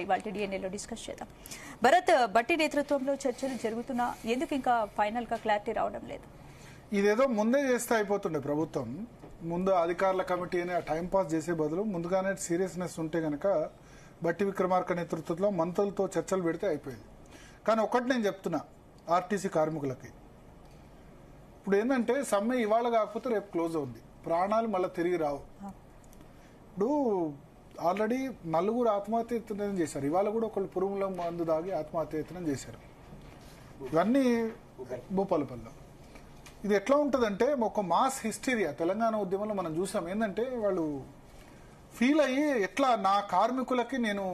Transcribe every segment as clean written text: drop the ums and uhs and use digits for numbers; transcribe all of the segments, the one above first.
ఇవాళ డిఎన్ఏలో డిస్కస్ చేద్దాం. భరత్, బట్టి నేతృత్వంలో చర్చలు జరుగుతున్నా ఎందుకు ఇంకా ఫైనల్ గా క్లారిటీ రావడం లేదు? ఇదేదో ముందే చేస్తే అయిపోతుండే ప్రభుత్వం. ముందు అధికారుల కమిటీ అని టైం పాస్ చేసే బదులు ముందుగానే సీరియస్నెస్ ఉంటే గనక బట్టి విక్రమార్క నేతృత్వంలో మంత్రులతో చర్చలు పెడితే అయిపోయింది. కానీ ఒకటి నేను చెప్తున్నా ఆర్టీసీ కార్మికులకి, ఇప్పుడు ఏంటంటే సమ్మె ఇవాళ కాకపోతే రేపు క్లోజ్ అవుద్ది, ప్రాణాలు మళ్ళీ తిరిగి రావు. ఇప్పుడు ఆల్రెడీ నలుగురు ఆత్మహత్యయత్నం చేశారు, ఇవాళ కూడా ఒకళ్ళు పురుగుల మందు దాగి ఆత్మహత్యయత్నం చేశారు. ఇవన్నీ భూపాలపల్లిలో. ఇది ఎట్లా ఉంటుందంటే ఒక మాస్ హిస్టీరియా తెలంగాణ ఉద్యమంలో మనం చూసాం. ఏంటంటే వాళ్ళు ఫీల్ అయ్యి ఎట్లా నా కార్మికులకి నేను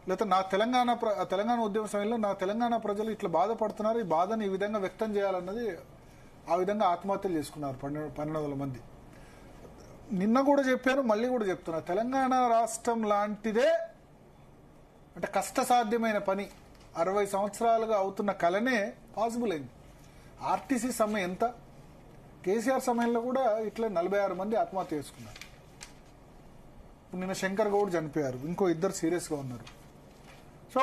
లేకపోతే నా తెలంగాణ ఉద్యమ సమయంలో నా తెలంగాణ ప్రజలు ఇట్లా బాధపడుతున్నారు, ఈ బాధను ఈ విధంగా వ్యక్తం చేయాలన్నది ఆ విధంగా ఆత్మహత్యలు చేసుకున్నారు 1200 మంది. నిన్న కూడా చెప్పాను, మళ్ళీ కూడా చెప్తున్నా, తెలంగాణ రాష్ట్రం లాంటిదే అంటే కష్టసాధ్యమైన పని 60 సంవత్సరాలుగా అవుతున్న కలనే పాసిబుల్ అయింది. ఆర్టీసీ సమ్మె ఎంత, కేసీఆర్ సమయంలో కూడా ఇట్లా 46 మంది ఆత్మహత్య చేసుకున్నారు. నిన్న శంకర్ గౌడ్ చనిపోయారు, ఇంకో 2 సీరియస్గా ఉన్నారు. సో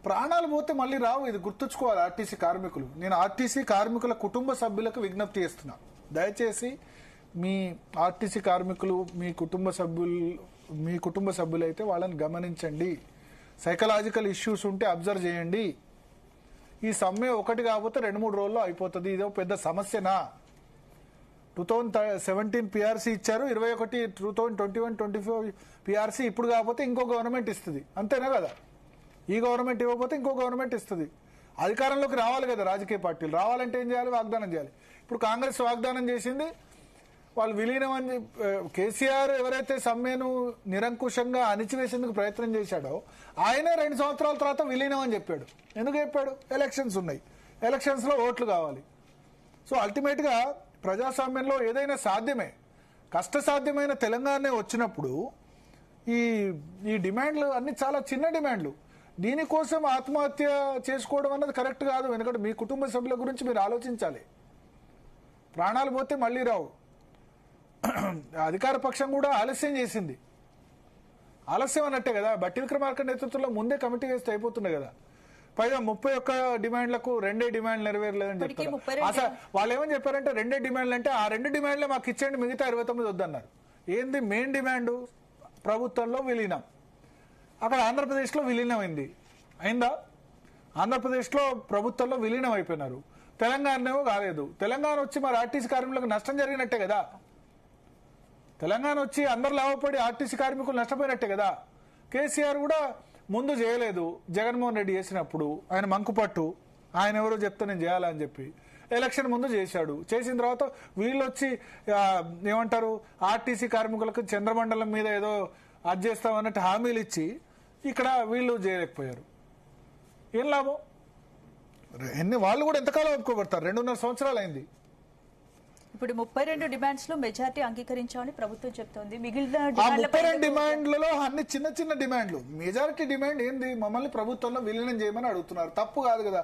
ప్రాణాలు పోతే మళ్ళీ రావు, ఇది గుర్తుంచుకోవాలి ఆర్టీసీ కార్మికులు. నేను ఆర్టీసీ కార్మికుల కుటుంబ సభ్యులకు విజ్ఞప్తి చేస్తున్నా, దయచేసి మీ ఆర్టీసీ కార్మికులు మీ కుటుంబ సభ్యులైతే వాళ్ళని గమనించండి, సైకలాజికల్ ఇష్యూస్ ఉంటే అబ్జర్వ్ చేయండి. ఈ సమ్మె ఒకటి కాకపోతే 2-3 రోజుల్లో అయిపోతుంది, ఇదో పెద్ద సమస్యనా? 2017 పిఆర్సీ ఇచ్చారు, 2021 పిఆర్సీ ఇప్పుడు కాకపోతే ఇంకో గవర్నమెంట్ ఇస్తుంది, అంతేనా కదా? ఈ గవర్నమెంట్ ఇవ్వకపోతే ఇంకో గవర్నమెంట్ ఇస్తుంది. అధికారంలోకి రావాలి కదా రాజకీయ పార్టీలు, రావాలంటే ఏం చేయాలి? వాగ్దానం చేయాలి. ఇప్పుడు కాంగ్రెస్ వాగ్దానం చేసింది వాళ్ళు విలీనం అని. కేసీఆర్ ఎవరైతే సమ్మెను నిరంకుశంగా అణిచివేసేందుకు ప్రయత్నం చేశాడో ఆయనే 2 సంవత్సరాల తర్వాత విలీనం అని చెప్పాడు. ఎందుకు చెప్పాడు? ఎలక్షన్స్ ఉన్నాయి, ఎలక్షన్స్ లో ఓట్లు కావాలి. సో అల్టిమేట్ గా ప్రజాస్వామ్యంలో ఏదైనా సాధ్యమే. కష్టసాధ్యమైన తెలంగాణ వచ్చినప్పుడు ఈ డిమాండ్లు అన్ని చాలా చిన్న డిమాండ్లు. దీనికోసం ఆత్మహత్య చేసుకోవడం అన్నది కరెక్ట్ కాదు. ఎందుకంటే మీ కుటుంబ సభ్యుల గురించి మీరు ఆలోచించాలి. ప్రాణాలు పోతే మళ్ళీ రావు. అధికార పక్షం కూడా ఆలస్యం చేసింది, ఆలస్యం అన్నట్టే కదా. బట్టి విక్రమార్క నేతృత్వంలో ముందే కమిటీ వేస్తే అయిపోతుండే కదా. పైగా 31 డిమాండ్లకు 2 డిమాండ్లు నెరవేరలేదని చెప్తారు. అసలు వాళ్ళు ఏమని చెప్పారంటే 2 డిమాండ్లు అంటే ఆ 2 డిమాండ్లే మాకు ఇచ్చేయండి, మిగతా 29 వద్దన్నారు. ఏంది మెయిన్ డిమాండ్? ప్రభుత్వంలో విలీనం. అక్కడ ఆంధ్రప్రదేశ్లో విలీనం అయిందా? ఆంధ్రప్రదేశ్లో ప్రభుత్వంలో విలీనం అయిపోయినారు, తెలంగాణలో కాలేదు. తెలంగాణ వచ్చి మరి ఆర్టీసీ కార్మికులకు నష్టం జరిగినట్టే కదా. తెలంగాణ వచ్చి అందరు లాభపడి ఆర్టీసీ కార్మికులు నష్టపోయినట్టే కదా. కేసీఆర్ కూడా ముందు చేయలేదు, జగన్మోహన్ రెడ్డి చేసినప్పుడు ఆయన మంకుపట్టు, ఆయన ఎవరో చెప్తే నేను చేయాలని చెప్పి ఎలక్షన్ ముందు చేశాడు. చేసిన తర్వాత వీళ్ళు వచ్చి ఏమంటారు, ఆర్టీసీ కార్మికులకు చంద్రమండలం మీద ఏదో అది చేస్తామన్నట్టు హామీలు ఇచ్చి ఇక్కడ వీళ్ళు చేయలేకపోయారు. ఏం లాభం? వాళ్ళు కూడా ఎంతకాలం ఒప్పుకోబడతారు? 2.5 సంవత్సరాలు అయింది. ఇప్పుడు 32 డిమాండ్స్ లో మెజారిటీ అంగీకరించామని ప్రభుత్వం చెప్తోంది. మిగిలిన 32 డిమాండ్లలో అన్ని చిన్న చిన్న డిమాండ్లు. మెజారిటీ డిమాండ్ ఏంది? మమ్మల్ని ప్రభుత్వంలో విలీనం చేయమని అడుగుతున్నారు. తప్పు కాదు కదా.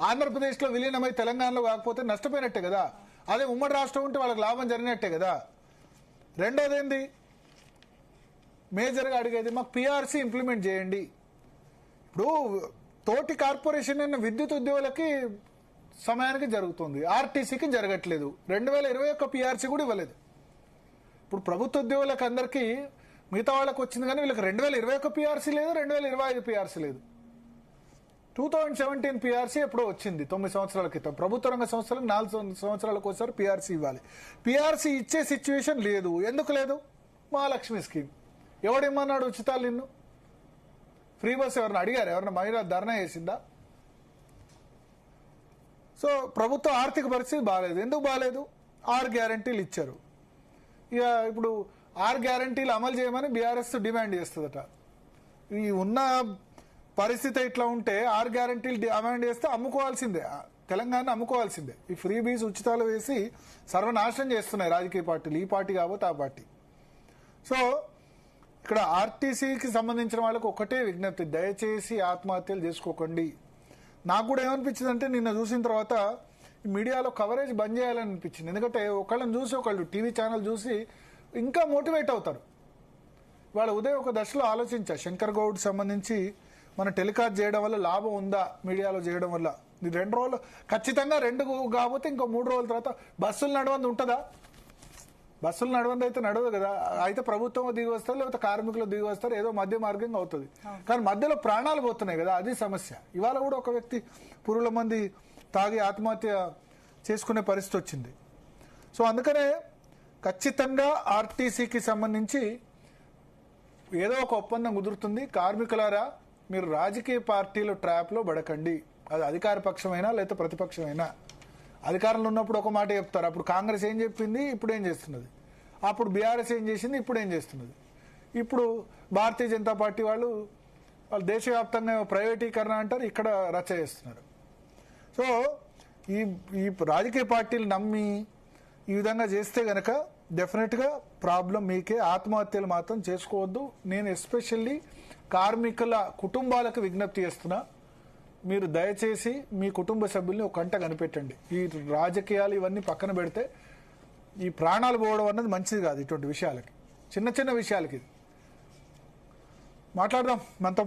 ఆంధ్రప్రదేశ్ లో విలీనమై తెలంగాణలో కాకపోతే నష్టపోయినట్టే కదా. అదే ఉమ్మడి రాష్ట్రం ఉంటే వాళ్ళకి లాభం జరిగినట్టే కదా. రెండోది ఏంది మేజర్గా అడిగేది? మాకు పిఆర్సీ ఇంప్లిమెంట్ చేయండి. ఇప్పుడు తోటి కార్పొరేషన్ అయిన విద్యుత్ ఉద్యోగులకి సమయానికి జరుగుతుంది, ఆర్టీసీకి జరగట్లేదు. 2021 పిఆర్సీ కూడా ఇవ్వలేదు. ఇప్పుడు ప్రభుత్వ ఉద్యోగులకు అందరికీ మిగతా వాళ్ళకి వచ్చింది, కానీ వీళ్ళకి 2021 పిఆర్సీ లేదు, 2025 పిఆర్సీ లేదు. 2017 పిఆర్సీ ఎప్పుడో వచ్చింది 9 సంవత్సరాల క్రితం. ప్రభుత్వ రంగ సంస్థలకు 4 సంవత్సరాలకు ఒకసారి పిఆర్సీ ఇవ్వాలి. పిఆర్సీ ఇచ్చే సిచ్యువేషన్ లేదు. ఎందుకు లేదు? మహాలక్ష్మి స్కీమ్ ఎవడిమ్మన్నాడు ఉచితాలు? నిన్ను ఫ్రీ బస్ ఎవరిని అడిగారు? ఎవరన్నా మహిళ ధర్నా చేసిందా? సో ప్రభుత్వ ఆర్థిక పరిస్థితి బాగాలేదు. ఎందుకు బాగాలేదు? 6 గ్యారంటీలు ఇచ్చారు. ఇక ఇప్పుడు 6 గ్యారంటీలు అమలు చేయమని బీఆర్ఎస్ డిమాండ్ చేస్తుందట. ఈ ఉన్న పరిస్థితి ఇట్లా ఉంటే 6 గ్యారంటీలు డిమాండ్ చేస్తే అమ్ముకోవాల్సిందే, తెలంగాణ అమ్ముకోవాల్సిందే. ఈ ఫ్రీ బీస్ ఉచితాలు వేసి సర్వనాశనం చేస్తున్నాయి రాజకీయ పార్టీలు, ఈ పార్టీ కాకపోతే ఆ పార్టీ. సో ఇక్కడ ఆర్టీసీకి సంబంధించిన వాళ్ళకు ఒకటే విజ్ఞప్తి, దయచేసి ఆత్మహత్యలు చేసుకోకండి. నాకు కూడా ఏమనిపించింది అంటే నిన్న చూసిన తర్వాత మీడియాలో కవరేజ్ బంద్ చేయాలని అనిపించింది. ఎందుకంటే ఒకళ్ళని చూసి ఒకళ్ళు టీవీ ఛానల్ చూసి ఇంకా మోటివేట్ అవుతారు. వాళ్ళ ఉదయం ఒక దశలో ఆలోచించా, శంకర్ గౌడ్ సంబంధించి మనం టెలికాస్ట్ చేయడం వల్ల లాభం ఉందా, మీడియాలో చేయడం వల్ల. ఇది 2 రోజులు ఖచ్చితంగా 2 కాకపోతే ఇంకో 3 రోజుల తర్వాత బస్సులు నడవంది ఉంటుందా? బస్సులు నడవంది అయితే నడవదు కదా. అయితే ప్రభుత్వం దిగి వస్తారు, లేకపోతే కార్మికులు దిగి వస్తారు, ఏదో మధ్య మార్గంగా అవుతుంది. కానీ మధ్యలో ప్రాణాలు పోతున్నాయి కదా, అది సమస్య. ఇవాళ కూడా ఒక వ్యక్తి పురుగుల మంది తాగి ఆత్మహత్య చేసుకునే పరిస్థితి వచ్చింది. సో అందుకనే ఖచ్చితంగా ఆర్టీసీకి సంబంధించి ఏదో ఒక ఒప్పందం కుదురుతుంది. కార్మికులారా, మీరు రాజకీయ పార్టీల ట్రాప్లో పడకండి. అది అధికార పక్షమైనా లేదా ప్రతిపక్షమైనా. అధికారంలో ఉన్నప్పుడు ఒక మాట చెప్తారు, అప్పుడు కాంగ్రెస్ ఏం చెప్పింది, ఇప్పుడు ఏం చేస్తున్నది. అప్పుడు బీఆర్ఎస్ ఏం చేసింది, ఇప్పుడు ఏం చేస్తున్నది. ఇప్పుడు భారతీయ జనతా పార్టీ వాళ్ళు దేశవ్యాప్తంగా ప్రైవేటీకరణ అంటారు, ఇక్కడ రచ్చ చేస్తున్నారు. సో ఈ రాజకీయ పార్టీలు నమ్మి ఈ విధంగా చేస్తే గనక డెఫినెట్గా ప్రాబ్లం మీకే. ఆత్మహత్యలు మాత్రం చేసుకోవద్దు. నేను ఎస్పెషల్లీ కార్మికుల కుటుంబాలకు విజ్ఞప్తి చేస్తున్నా, మీరు దయచేసి మీ కుటుంబ సభ్యుల్ని ఒక కంట కనిపెట్టండి. ఈ రాజకీయాలు ఇవన్నీ పక్కన పెడితే ఈ ప్రాణాలు పోవడం అన్నది మంచిది కాదు. ఇటువంటి విషయాలకి, చిన్న చిన్న విషయాలకి మాట్లాడదాం. మనతో పాటు